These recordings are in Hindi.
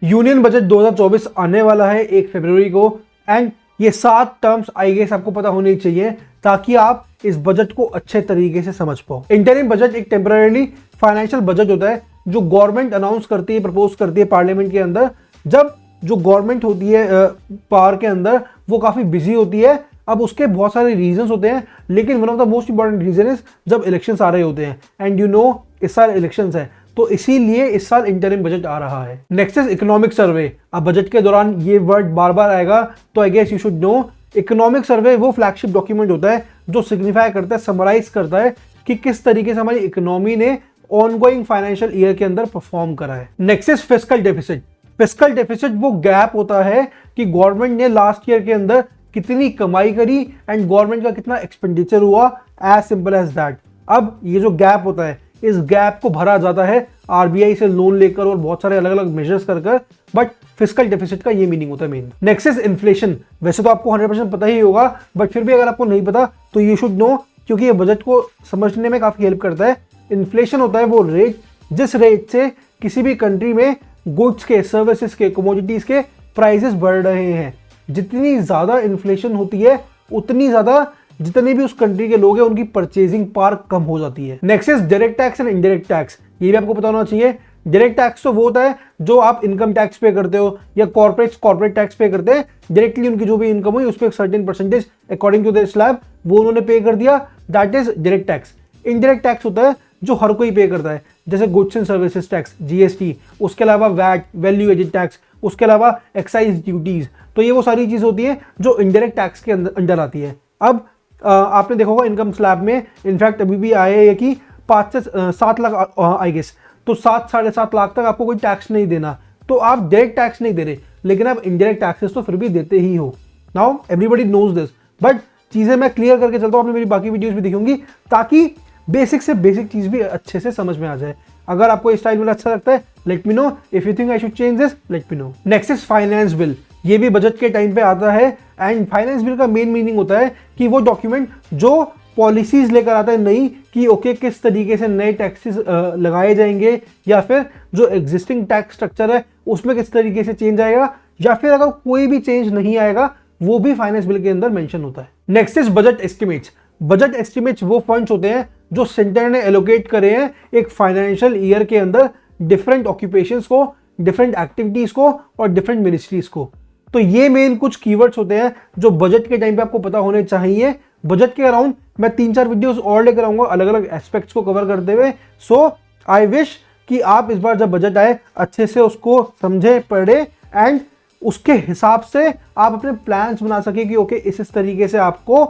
यूनियन बजट 2024 आने वाला है 1 फरवरी को एंड ये 7 टर्म्स आई गेस आपको पता होनी चाहिए ताकि आप इस बजट को अच्छे तरीके से समझ पाओ। इंटरिम बजट एक टेम्पररी फाइनेंशियल बजट होता है जो गवर्नमेंट अनाउंस करती है, प्रपोज करती है पार्लियामेंट के अंदर, जब जो गवर्नमेंट होती है पावर के अंदर वो काफी बिजी होती है। अब उसके बहुत सारे रीजंस होते हैं, लेकिन one of the most important reason is जब इलेक्शंस आ रहे होते हैं एंड यू नो इस साल इलेक्शंस है, तो इसीलिए इस साल इंटरिम बजट आ रहा है। Next is economic survey. अब बजट के दौरान ये वर्ड बार बार आएगा, तो I guess you should know economic survey वो फ्लैगशिप डॉक्यूमेंट होता है जो सिग्निफाई करता है, समराइज करता है कि किस तरीके से हमारी इकोनॉमी ने ऑनगोइंग फाइनेंशियल ईयर के अंदर परफॉर्म करा है। Next is fiscal deficit. Fiscal deficit वो गैप होता है कि गवर्नमेंट ने लास्ट ईयर के अंदर कितनी कमाई करी एंड गवर्नमेंट का कितना एक्सपेंडिचर हुआ, एज सिंपल एज दैट। अब ये जो गैप होता है, इस गैप को भरा जाता है आरबीआई से लोन लेकर और बहुत सारे अलग अलग मेजर्स कर, बट फिस्कल डेफिसिट का ये मीनिंग होता है मेन। Next is inflation. वैसे तो आपको 100% पता ही होगा, बट फिर भी अगर आपको नहीं पता तो यू शुड नो, क्योंकि ये बजट को समझने में काफी हेल्प करता है। इन्फ्लेशन होता है वो रेट जिस रेट से किसी भी कंट्री में गुड्स के, सर्विसेज के, कमोडिटीज के प्राइसेस बढ़ रहे हैं। जितनी ज्यादा इन्फ्लेशन होती है उतनी ज्यादा जितने भी उस कंट्री के लोग हैं उनकी परचेजिंग पावर कम हो जाती है। Next is direct tax and indirect tax. ये भी आपको पता होना चाहिए। डायरेक्ट टैक्स तो वो होता है जो आप इनकम टैक्स पे करते हो या कॉर्पोरेट टैक्स पे करते हैं। डायरेक्टली उनकी जो भी इनकम हुई उस पर एक certain percentage according to the slab वो उन्होंने पे कर दिया, that is direct tax. Indirect tax होता है जो हर कोई पे करता है, जैसे goods and services tax, GST, उसके अलावा वैट, वैल्यू एडेड टैक्स, उसके अलावा एक्साइज ड्यूटीज। तो ये वो सारी चीज होती है जो इनडायरेक्ट टैक्स के अंदर आती है। अब आपने देखा होगा इनकम स्लैब में इनफैक्ट अभी भी आया है कि 5 से 7 लाख आई गेस, तो 7-7.5 लाख तक आपको कोई टैक्स नहीं देना, तो आप डायरेक्ट टैक्स नहीं दे रहे, लेकिन आप इनडायरेक्ट टैक्सेस तो फिर भी देते ही हो। Now everybody knows this, but चीजें मैं क्लियर करके चलता हूँ, आपने मेरी बाकी वीडियोस भी देखूंगी ताकि बेसिक से बेसिक चीज भी अच्छे से समझ में आ जाए। अगर आपको इस स्टाइल में अच्छा लगता है, let me know. If you think I should change this, let me know. Next is finance bill. ये भी बजट के टाइम पे आता है एंड फाइनेंस बिल का मेन मीनिंग होता है कि वो डॉक्यूमेंट जो पॉलिसीज लेकर आता है नई, कि ओके किस तरीके से नए टैक्सेस लगाए जाएंगे, या फिर जो एग्जिस्टिंग टैक्स स्ट्रक्चर है उसमें किस तरीके से चेंज आएगा, या फिर अगर कोई भी चेंज नहीं आएगा वो भी फाइनेंस बिल के अंदर मेंशन होता है। Next is budget estimates. Budget estimates वो फंड्स होते हैं जो सेंटर ने एलोकेट करे हैं एक फाइनेंशियल ईयर के अंदर डिफरेंट ऑक्यूपेशंस को, डिफरेंट एक्टिविटीज को और डिफरेंट मिनिस्ट्रीज को। तो ये मेन कुछ कीवर्ड्स होते हैं जो बजट के टाइम पे आपको पता होने चाहिए। बजट के अराउंड मैं 3-4 वीडियोस और लेकर आऊंगा अलग अलग एस्पेक्ट्स को कवर करते हुए। सो आई विश कि आप इस बार जब बजट आए अच्छे से उसको समझे, पढ़े एंड उसके हिसाब से आप अपने प्लान्स बना सके कि ओके इस तरीके से आपको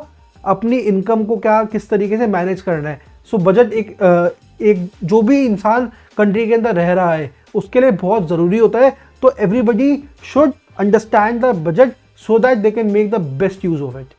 अपनी इनकम को किस तरीके से मैनेज करना है। सो बजट एक जो भी इंसान कंट्री के अंदर रह रहा है उसके लिए बहुत ज़रूरी होता है। तो everybody should understand the budget so that they can make the best use of it.